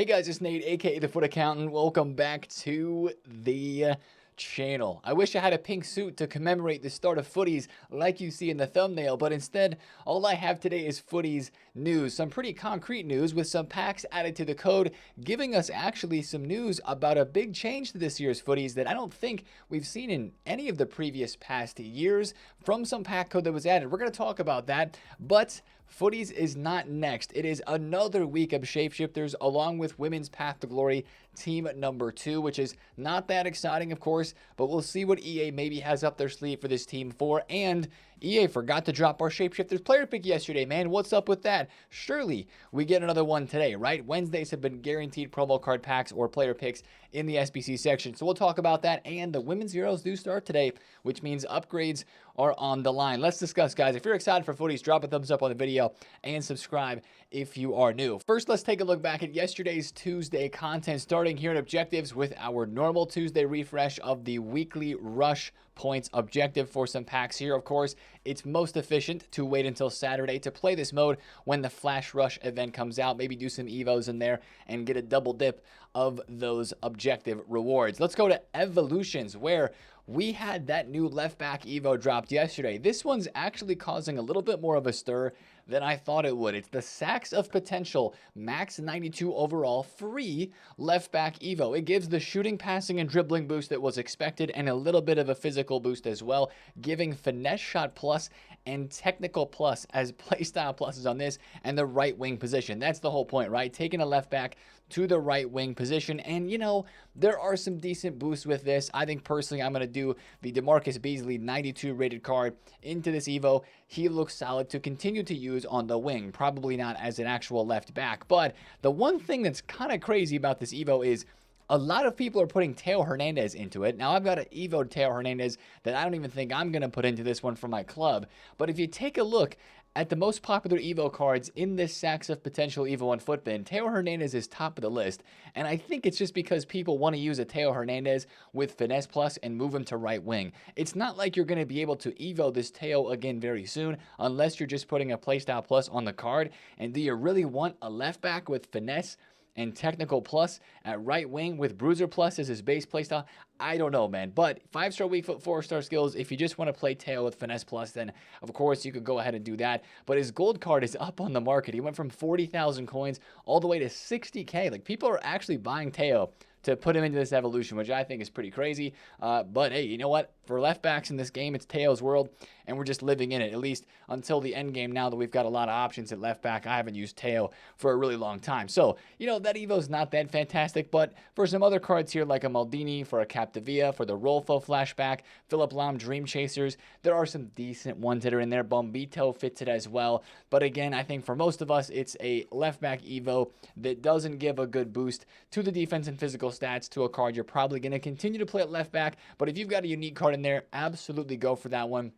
Hey guys, it's Nate, aka the Foot Accountant. Welcome back to the channel. I wish I had a pink suit to commemorate the start of Footies like you see in the thumbnail, but instead, all I have today is Footies news. Some pretty concrete news with some packs added to the code, giving us actually some news about a big change to this year's Footies that I don't think we've seen in any of the previous past years from some pack code that was added. We're going to talk about that, but Footies is not next. It is another week of Shapeshifters along with Women's Path to Glory team number 2, which is not that exciting, of course, but we'll see what EA maybe has up their sleeve for this team 4. And EA forgot to drop our Shapeshifters player pick yesterday, man. What's up with that? Surely we get another one today, right? Wednesdays have been guaranteed promo card packs or player picks in the SBC section. So we'll talk about that. And the Women's Heroes do start today, which means upgrades are on the line. Let's discuss, guys. If you're excited for Footies, drop a thumbs up on the video and subscribe if you are new. First, let's take a look back at yesterday's Tuesday content, starting here at Objectives with our normal Tuesday refresh of the weekly rush points objective for some packs here. Of course, it's most efficient to wait until Saturday to play this mode when the Flash Rush event comes out. Maybe do some evos in there and get a double dip of those objective rewards. Let's go to Evolutions, where we had that new left back evo dropped yesterday. This one's actually causing a little bit more of a stir than I thought it would. It's the Sacks of Potential max 92 overall free left back evo. It gives the shooting, passing, and dribbling boost that was expected and a little bit of a physical boost as well, giving finesse shot plus and technical plus as playstyle pluses on this and the right wing position. That's the whole point, right? Taking a left back to the right wing position. And, you know, there are some decent boosts with this. I think personally I'm going to do the DeMarcus Beasley 92 rated card into this evo. He looks solid to continue to use on the wing, probably not as an actual left back. But the one thing that's kind of crazy about this evo is a lot of people are putting Teo Hernandez into it. Now, I've got an evo Teo Hernandez that I don't even think I'm going to put into this one for my club. But if you take a look at the most popular evo cards in this Sacks of Potential evo on Footbin, Teo Hernandez is top of the list. And I think it's just because people want to use a Teo Hernandez with finesse plus and move him to right wing. It's not like you're going to be able to evo this Teo again very soon unless you're just putting a playstyle plus on the card. And do you really want a left back with finesse and technical plus at right wing with bruiser plus as his base playstyle? I don't know, man. But 5-star weak foot, 4-star skills. If you just want to play Teo with finesse plus, then of course you could go ahead and do that. But his gold card is up on the market. He went from 40,000 coins all the way to 60K. Like, people are actually buying Teo to put him into this evolution, which I think is pretty crazy. But hey, you know what? For left backs in this game, it's Teo's world, and we're just living in it, at least until the end game. Now that we've got a lot of options at left back, I haven't used Teo for a really long time. So, you know, that evo's not that fantastic, but for some other cards here, like a Maldini, for a Capdevia, for the Rolfo flashback, Philip Lahm Dream Chasers, there are some decent ones that are in there. Bombito fits it as well. But again, I think for most of us, it's a left back evo that doesn't give a good boost to the defense and physical stats to a card you're probably going to continue to play at left back. But if you've got a unique card in there, absolutely go for that one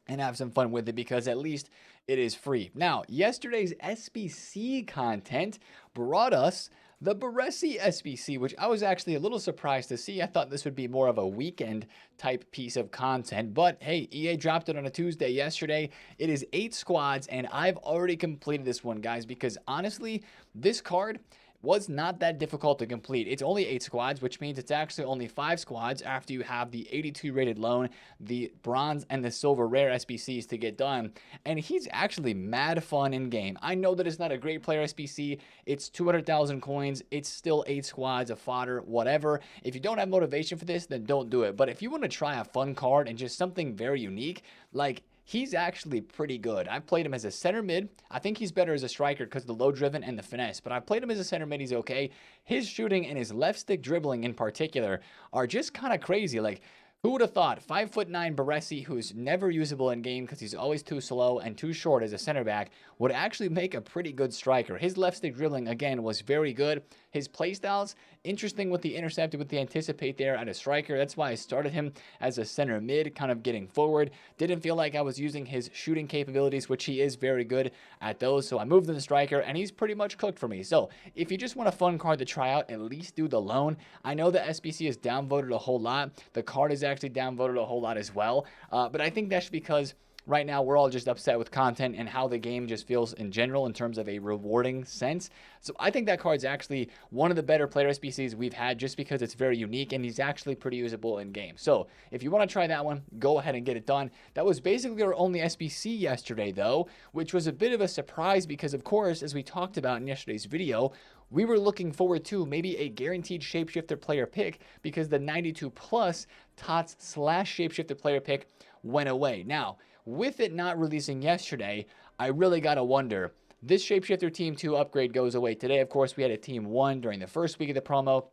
and have some fun with it, because at least it is free. Now, yesterday's SBC content brought us the Baresi SBC, which I was actually a little surprised to see. I thought this would be more of a weekend type piece of content, but hey, EA dropped it on a Tuesday yesterday. It is 8 squads, and I've already completed this one, guys, because honestly, this card was not that difficult to complete. It's only 8 squads, which means it's actually only 5 squads after you have the 82 rated loan, the bronze, and the silver rare SBCs to get done. And he's actually mad fun in game. I know that it's not a great player SBC. It's 200,000 coins. It's still 8 squads of fodder, whatever. If you don't have motivation for this, then don't do it. But if you want to try a fun card and just something very unique, like, he's actually pretty good. I've played him as a center mid. I think he's better as a striker because of the low driven and the finesse, but I've played him as a center mid. He's okay. His shooting and his left stick dribbling in particular are just kind of crazy. Like, who would have thought 5'9" Baresi, who's never usable in game because he's always too slow and too short as a center back, would actually make a pretty good striker. His left stick dribbling, again, was very good. His playstyles, interesting with the intercepted, with the anticipate there at a striker. That's why I started him as a center mid, kind of getting forward. Didn't feel like I was using his shooting capabilities, which he is very good at those. So I moved to the striker, and he's pretty much cooked for me. So if you just want a fun card to try out, at least do the loan. I know the SBC is downvoted a whole lot. The card is actually downvoted a whole lot as well. But I think that's because right now we're all just upset with content and how the game just feels in general in terms of a rewarding sense. So I think that card's actually one of the better player SBCs we've had just because it's very unique and he's actually pretty usable in game. So if you want to try that one, go ahead and get it done. That was basically our only SBC yesterday though, which was a bit of a surprise because of course, as we talked about in yesterday's video, we were looking forward to maybe a guaranteed shapeshifter player pick because the 92 plus TOTS / shapeshifter player pick went away. Now, with it not releasing yesterday, I really got to wonder, this shapeshifter team 2 upgrade goes away today. Of course, we had a team 1 during the first week of the promo.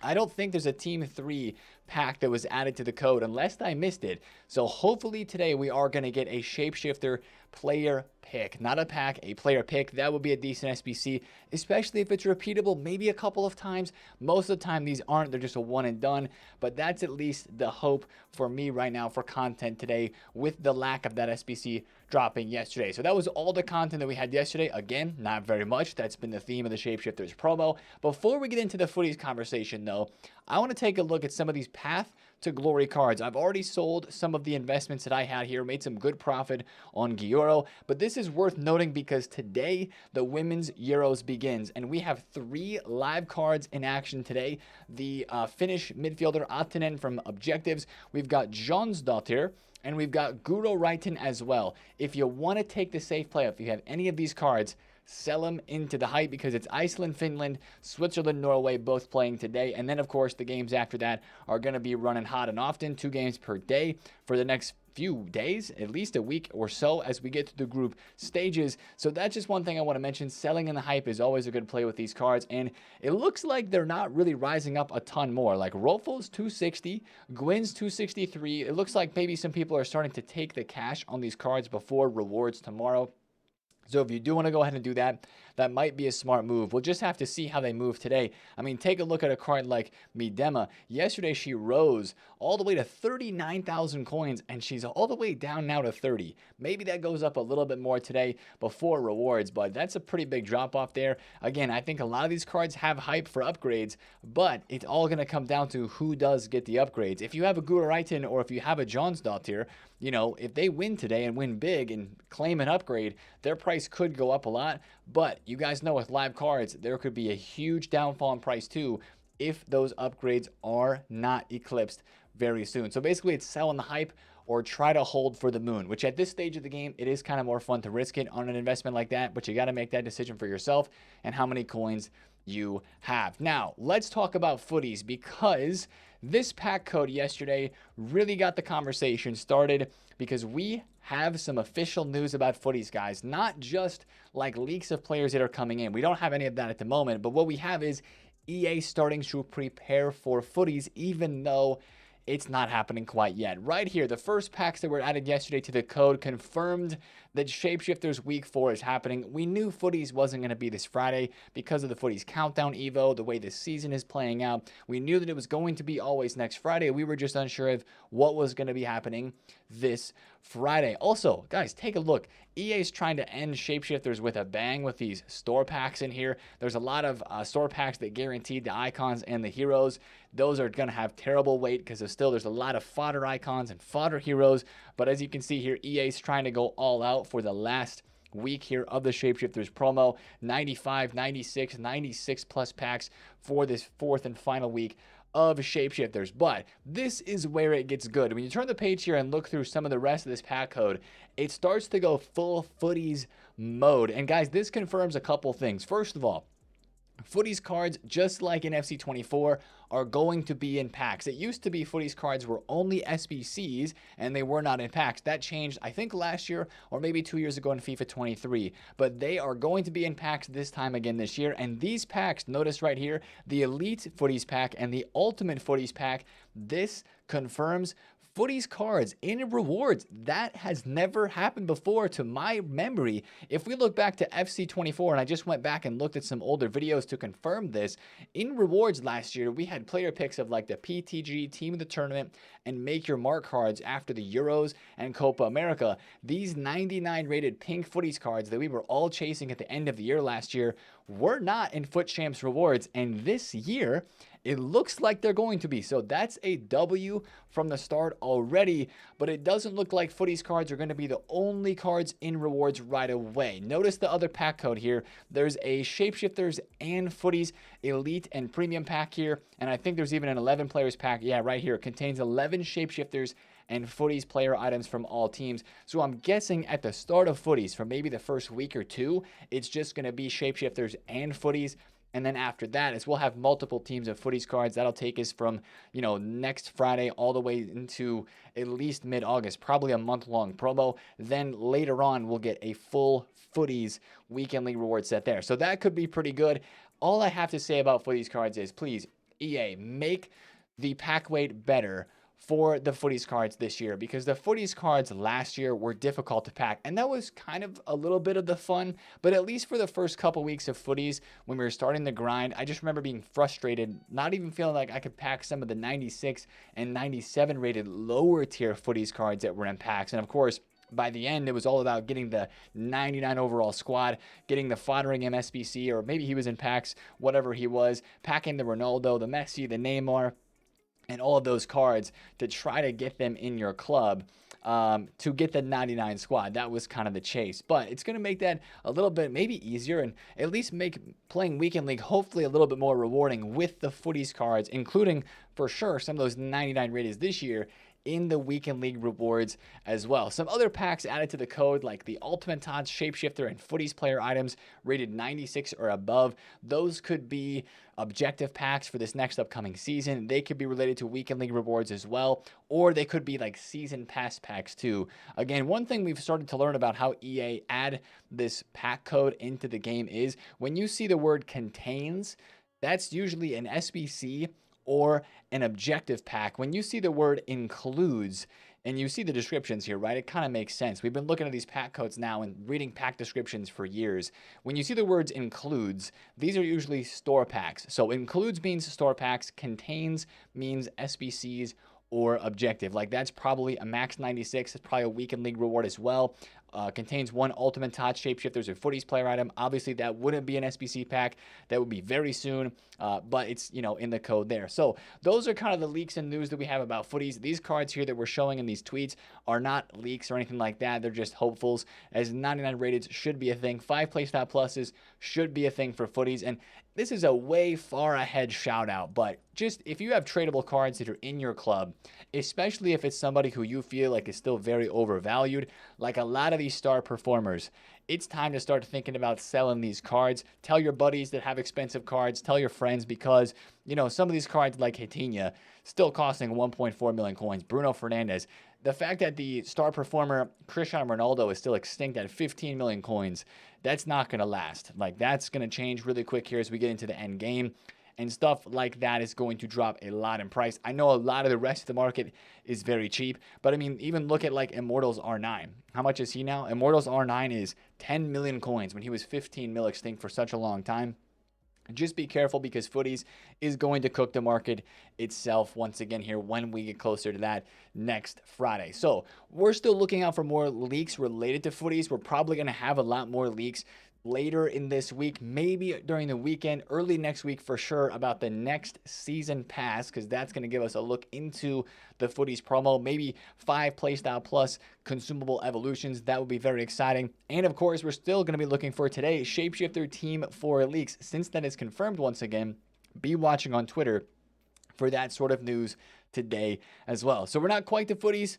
I don't think there's a Team 3 pack that was added to the code unless I missed it. So hopefully today we are going to get a shapeshifter player pick. Not a pack, a player pick. That would be a decent SBC, especially if it's repeatable maybe a couple of times. Most of the time these aren't. They're just a one and done. But that's at least the hope for me right now for content today with the lack of that SBC dropping yesterday. So that was all the content that we had yesterday. Again, not very much. That's been the theme of the Shapeshifters promo. Before we get into the Footies conversation though, I want to take a look at some of these Path to Glory cards. I've already sold some of the investments that I had here, made some good profit on Gyoro, but this is worth noting because today the women's Euros begins and we have 3 live cards in action today. The Finnish midfielder Atinen from Objectives, we've got Jonsdottir, and we've got Guro Raiten as well. If you want to take the safe play, if you have any of these cards, sell them into the hype because it's Iceland, Finland, Switzerland, Norway both playing today. And then, of course, the games after that are going to be running hot and often, 2 games per day for the next few days, at least a week or so as we get to the group stages. So that's just one thing I want to mention. Selling in the hype is always a good play with these cards. And it looks like they're not really rising up a ton more. Like Rolfo's 260, Gwyn's 263. It looks like maybe some people are starting to take the cash on these cards before rewards tomorrow. So if you do want to go ahead and do that, that might be a smart move. We'll just have to see how they move today. I mean, take a look at a card like Midema. Yesterday, she rose all the way to 39,000 coins, and she's all the way down now to 30. Maybe that goes up a little bit more today before rewards, but that's a pretty big drop off there. Again, I think a lot of these cards have hype for upgrades, but it's all going to come down to who does get the upgrades. If you have a Guro Raiten or if you have a Jonsdottir, you know, if they win today and win big and claim an upgrade, their price could go up a lot. But you guys know with live cards, there could be a huge downfall in price too if those upgrades are not eclipsed very soon. So basically it's sell on the hype or try to hold for the moon, which at this stage of the game, it is kind of more fun to risk it on an investment like that, but you got to make that decision for yourself and how many coins you have. Now, let's talk about Footies because this pack code yesterday really got the conversation started because we have some official news about Footies, guys. Not just like leaks of players that are coming in. We don't have any of that at the moment, but what we have is EA starting to prepare for Footies, even though it's not happening quite yet. Right here, the first packs that were added yesterday to the code confirmed that Shapeshifters Week 4 is happening. We knew Footies wasn't going to be this Friday because of the Footies Countdown Evo, the way the season is playing out. We knew that it was going to be always next Friday. We were just unsure of what was going to be happening this Friday. Also, guys, take a look. EA is trying to end Shapeshifters with a bang with these store packs in here. There's a lot of store packs that guaranteed the icons and the heroes. Those are going to have terrible weight because there's a lot of fodder icons and fodder heroes. But as you can see here, EA is trying to go all out for the last week here of the Shapeshifters promo. 95, 96, 96 plus packs for this 4th and final week of Shapeshifters. But this is where it gets good. When you turn the page here and look through some of the rest of this pack code, it starts to go full Footies mode. And guys, this confirms a couple things. First of all, Footies cards, just like in FC24, are going to be in packs. It used to be Footies cards were only SBCs and they were not in packs. That changed, I think, last year or maybe 2 years ago in FIFA 23. But they are going to be in packs this time again this year. And these packs, notice right here, the Elite Footies pack and the Ultimate Footies pack, this confirms Footies cards in rewards. That has never happened before to my memory. If we look back to FC24, and I just went back and looked at some older videos to confirm this, in rewards last year, we had player picks of like the PTG, Team of the Tournament, and Make Your Mark cards after the Euros and Copa America. These 99 rated pink Footies cards that we were all chasing at the end of the year last year were not in Foot Champs rewards, and this year it looks like they're going to be. So that's a W from the start already, but it doesn't look like Footies cards are going to be the only cards in rewards right away. Notice the other pack code here. There's a Shapeshifters and Footies Elite and Premium pack here, and I think there's even an 11 players pack. Yeah, right here. It contains 11 Shapeshifters and Footies player items from all teams. So I'm guessing at the start of Footies, for maybe the first week or two, it's just going to be Shapeshifters and Footies. And then after that is we'll have multiple teams of Footies cards. That'll take us from, next Friday all the way into at least mid-August, probably a month-long promo. Then later on, we'll get a full Footies Weekend League reward set there. So that could be pretty good. All I have to say about Footies cards is, please, EA, make the pack weight better for the Footies cards this year, because the Footies cards last year were difficult to pack, and that was kind of a little bit of the fun. But at least for the first couple weeks of Footies, when we were starting the grind, I just remember being frustrated, not even feeling like I could pack some of the 96 and 97 rated lower tier Footies cards that were in packs. And of course, by the end, it was all about getting the 99 overall squad, getting the Foddering MSBC, or maybe he was in packs, whatever he was, packing the Ronaldo, the Messi, the Neymar, and all of those cards to try to get them in your club to get the 99 squad. That was kind of the chase. But it's going to make that a little bit maybe easier, and at least make playing Weekend League hopefully a little bit more rewarding with the Footies cards, including for sure some of those 99 rated this year in the Weekend League rewards as well. Some other packs added to the code, like the Ultimate Tots, Shapeshifter, and Footies player items rated 96 or above. Those could be objective packs for this next upcoming season. They could be related to Weekend League rewards as well, or they could be like season pass packs too. Again, one thing we've started to learn about how EA add this pack code into the game is when you see the word contains, that's usually an SBC or an objective pack. When you see the word includes, and you see the descriptions here, right? It kind of makes sense. We've been looking at these pack codes now and reading pack descriptions for years. When you see the words includes, these are usually store packs. So includes means store packs, contains means SBCs or objective. Like that's probably a max 96. It's probably a Weekend League reward as well. Contains one Ultimate Tots, Shapeshifters, or Footies player item. Obviously, that wouldn't be an SBC pack. That would be very soon, but it's, in the code there. So those are kind of the leaks and news that we have about Footies. These cards here that we're showing in these tweets are not leaks or anything like that. They're just hopefuls, as 99 rated should be a thing. 5 playstyle pluses should be a thing for Footies, and this is a way far ahead shout out, but just if you have tradable cards that are in your club, especially if it's somebody who you feel like is still very overvalued, like a lot of these star performers, it's time to start thinking about selling these cards. Tell your buddies that have expensive cards, tell your friends, because, some of these cards like Hitinha still costing 1.4 million coins. Bruno Fernandes, the fact that the star performer Cristiano Ronaldo is still extinct at 15 million coins, that's not going to last. Like, that's going to change really quick here as we get into the end game. And stuff like that is going to drop a lot in price. I know a lot of the rest of the market is very cheap, but I mean, even look at like Immortals R9. How much is he now? Immortals R9 is 10 million coins when he was 15 mil extinct for such a long time. Just be careful, because Footies is going to cook the market itself once again here when we get closer to that next Friday. So we're still looking out for more leaks related to Footies. We're probably going to have a lot more leaks later in this week, maybe during the weekend, early next week for sure, about the next season pass, because that's going to give us a look into the Footies promo, maybe 5 playstyle plus consumable evolutions. That would be very exciting. And of course, we're still going to be looking for today's Shapeshifter Team 4 leaks. Since that is confirmed once again, be watching on Twitter for that sort of news today as well. So we're not quite to Footies,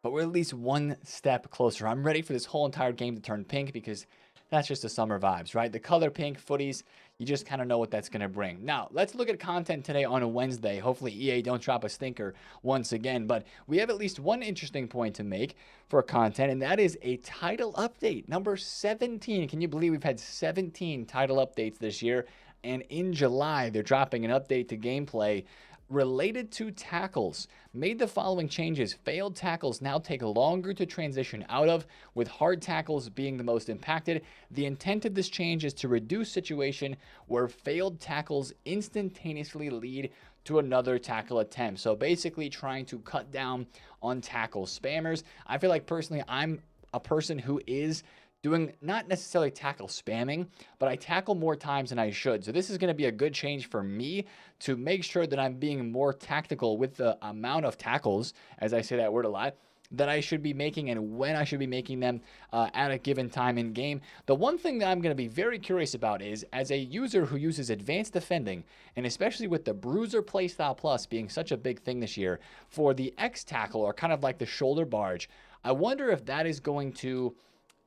but we're at least one step closer. I'm ready for this whole entire game to turn pink, because that's just the summer vibes, right? The color pink, Footies, you just kind of know what that's going to bring. Now, let's look at content today on a Wednesday. Hopefully, EA don't drop a stinker once again. But we have at least one interesting point to make for content, and that is a title update, number 17. Can you believe we've had 17 title updates this year? And in July, they're dropping an update to gameplay related to tackles. Made the following changes. Failed tackles now take longer to transition out of, with hard tackles being the most impacted. The intent of this change is to reduce situation where failed tackles instantaneously lead to another tackle attempt. So basically trying to cut down on tackle spammers. I feel like personally I'm a person who is doing not necessarily tackle spamming, but I tackle more times than I should. So this is going to be a good change for me to make sure that I'm being more tactical with the amount of tackles, as I say that word a lot, that I should be making and when I should be making them at a given time in game. The one thing that I'm going to be very curious about is, as a user who uses advanced defending, and especially with the Bruiser Playstyle Plus being such a big thing this year, for the X tackle, or kind of like the shoulder barge, I wonder if that is going to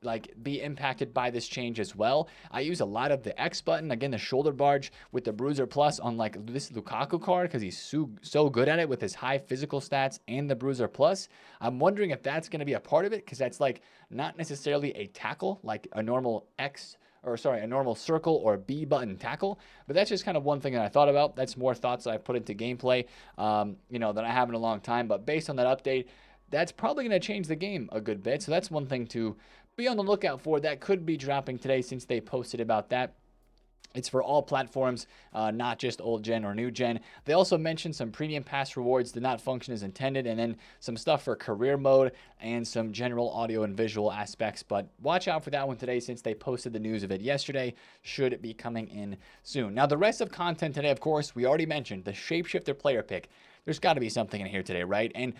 like be impacted by this change as well. I use a lot of the X button, again, the shoulder barge with the Bruiser Plus on like this Lukaku card, because he's so good at it with his high physical stats and the Bruiser Plus. I'm wondering if that's going to be a part of it, because that's like not necessarily a tackle like a normal a normal circle or B button tackle. But that's just kind of one thing that I thought about. That's more thoughts that I put into gameplay, that I have in a long time. But based on that update, that's probably going to change the game a good bit. So that's one thing to be on the lookout for. That could be dropping today, since they posted about that. It's for all platforms, not just old gen or new gen. They also mentioned some premium pass rewards did not function as intended, and then some stuff for career mode and some general audio and visual aspects. But watch out for that one today, since they posted the news of it yesterday. Should be coming in soon. Now, the rest of content today, of course, we already mentioned the Shapeshifter player pick. There's got to be something in here today, right? And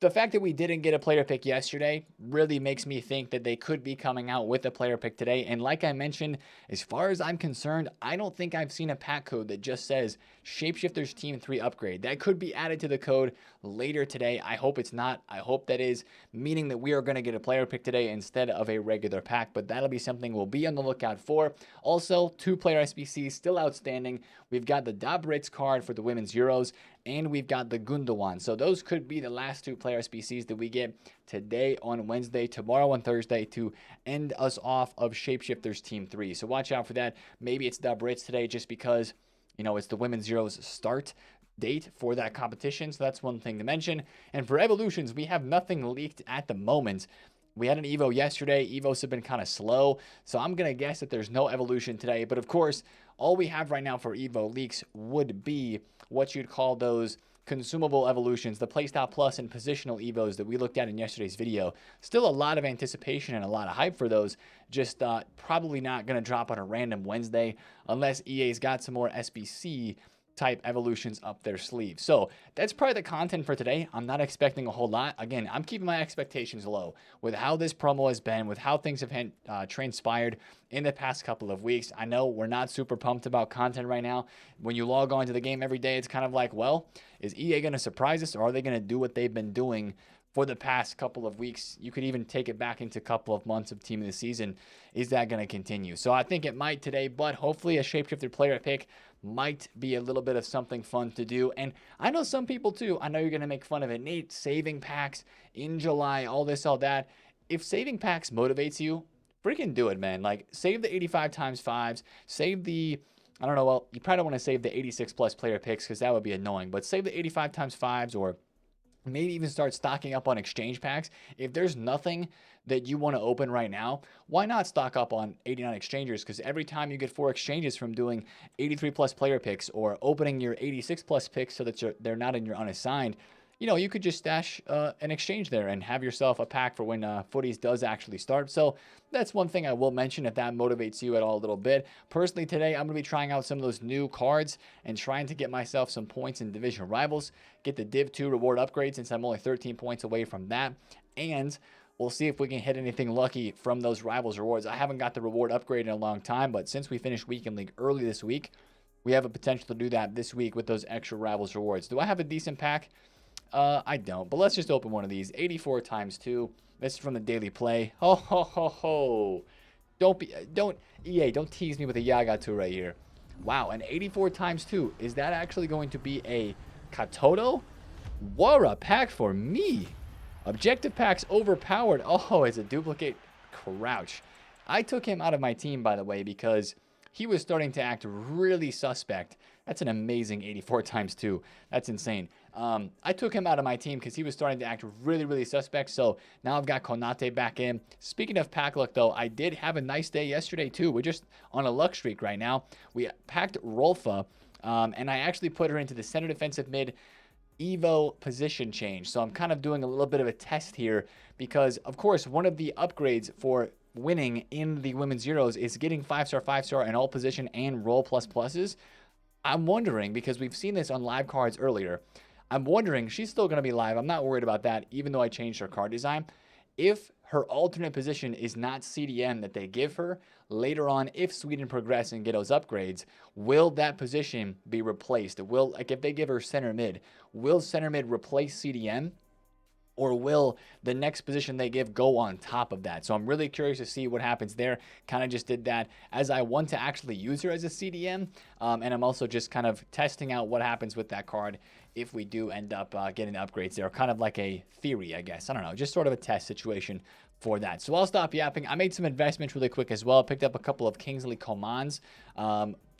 the fact that we didn't get a player pick yesterday really makes me think that they could be coming out with a player pick today. And like I mentioned, as far as I'm concerned, I don't think I've seen a pack code that just says Shapeshifters Team 3 upgrade. That could be added to the code later today. I hope it's not. I hope that is, meaning that we are going to get a player pick today instead of a regular pack. But that'll be something we'll be on the lookout for. Also, 2-player SBCs still outstanding. We've got the Dabritz card for the Women's Euros, and we've got the Gundogan. So those could be the last 2-player SBCs that we get today on Wednesday, tomorrow on Thursday, to end us off of Shapeshifters Team 3. So watch out for that. Maybe it's Dabritz today, just because, it's the Women's Euros start date for that competition. So that's one thing to mention. And for evolutions, we have nothing leaked at the moment. We had an Evo yesterday. Evos have been kind of slow, so I'm going to guess that there's no evolution today. But of course, all we have right now for Evo leaks would be what you'd call those consumable evolutions, the Playstyle Plus and positional Evos that we looked at in yesterday's video. Still a lot of anticipation and a lot of hype for those. Just probably not going to drop on a random Wednesday unless EA's got some more SBC type evolutions up their sleeve. So that's probably the content for today. I'm not expecting a whole lot. Again, I'm keeping my expectations low with how this promo has been, with how things have transpired in the past couple of weeks. I know we're not super pumped about content right now. When you log on to the game every day, it's kind of like, well, is EA going to surprise us, or are they going to do what they've been doing for the past couple of weeks? You could even take it back into a couple of months of Team of the Season. Is that going to continue? So I think it might today, but hopefully a Shapeshifter player pick might be a little bit of something fun to do. And I know some people too, I know you're going to make fun of it, Nate, saving packs in July, all this, all that. If saving packs motivates you, freaking do it, man. Like, save the 85 times 5s, save the, I don't know, well, you probably don't want to save the 86 plus player picks, because that would be annoying, but save the 85 times 5s, or maybe even start stocking up on exchange packs. If there's nothing that you want to open right now, why not stock up on 89 exchangers? Because every time you get 4 exchanges from doing 83 plus player picks, or opening your 86 plus picks so that they're not in your unassigned, you could just stash an exchange there and have yourself a pack for when Footies does actually start. So that's one thing I will mention, if that motivates you at all a little bit. Personally, today, I'm going to be trying out some of those new cards and trying to get myself some points in Division Rivals, get the Div 2 reward upgrade, since I'm only 13 points away from that. And we'll see if we can hit anything lucky from those Rivals rewards. I haven't got the reward upgrade in a long time, but since we finished Weekend League early this week, we have a potential to do that this week with those extra Rivals rewards. Do I have a decent pack? I don't, but let's just open one of these. 84 times 2. This is from the daily play. Ho, ho, ho, ho. EA, don't tease me with a Yagatu right here. Wow, an 84 times 2. Is that actually going to be a Katoto? What a pack for me. Objective packs overpowered. Oh, it's a duplicate Crouch. I took him out of my team, by the way, because he was starting to act really suspect. That's an amazing 84 times 2. That's insane. I took him out of my team because he was starting to act really, really suspect. So now I've got Konate back in. Speaking of pack luck, though, I did have a nice day yesterday, too. We're just on a luck streak right now. We packed Rolfa, and I actually put her into the center defensive mid Evo position change. So I'm kind of doing a little bit of a test here because, of course, one of the upgrades for winning in the women's Euros is getting 5-star, 5-star in all position and role plus pluses. I'm wondering, because we've seen this on live cards earlier, I'm wondering, she's still going to be live. I'm not worried about that, even though I changed her card design. If her alternate position is not CDM that they give her, later on, if Sweden progress and get those upgrades, will that position be replaced? Will, like if they give her center mid, will center mid replace CDM? Or will the next position they give go on top of that? So I'm really curious to see what happens there. Kind of just did that as I want to actually use her as a CDM. And I'm also just kind of testing out what happens with that card if we do end up getting upgrades there. Kind of like a theory, I guess. I don't know. Just sort of a test situation for that. So I'll stop yapping. I made some investments really quick as well. Picked up a couple of Kingsley Comans.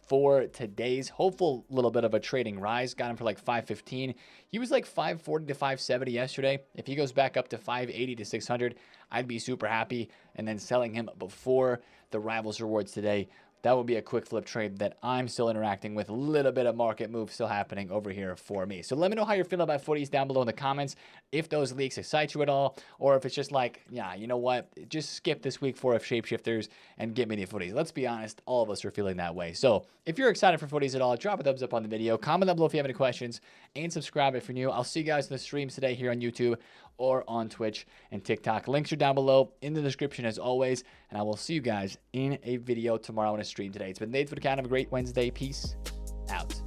For today's hopeful little bit of a trading rise. Got him for like 515. He was like 540 to 570 yesterday. If he goes back up to 580 to 600, I'd be super happy. And then selling him before the Rivals rewards today, that would be a quick flip trade that I'm still interacting with. A little bit of market move still happening over here for me. So let me know how you're feeling about Footies down below in the comments. If those leaks excite you at all, or if it's just like, yeah, you know what? Just skip this week for shapeshifters and get me the Footies. Let's be honest, all of us are feeling that way. So if you're excited for Footies at all, drop a thumbs up on the video. Comment down below if you have any questions, and subscribe if you're new. I'll see you guys in the streams today here on YouTube or on Twitch and TikTok. Links are down below in the description as always, and I will see you guys in a video tomorrow on a stream today. It's been TheFutAccountant. Have a great Wednesday. Peace out.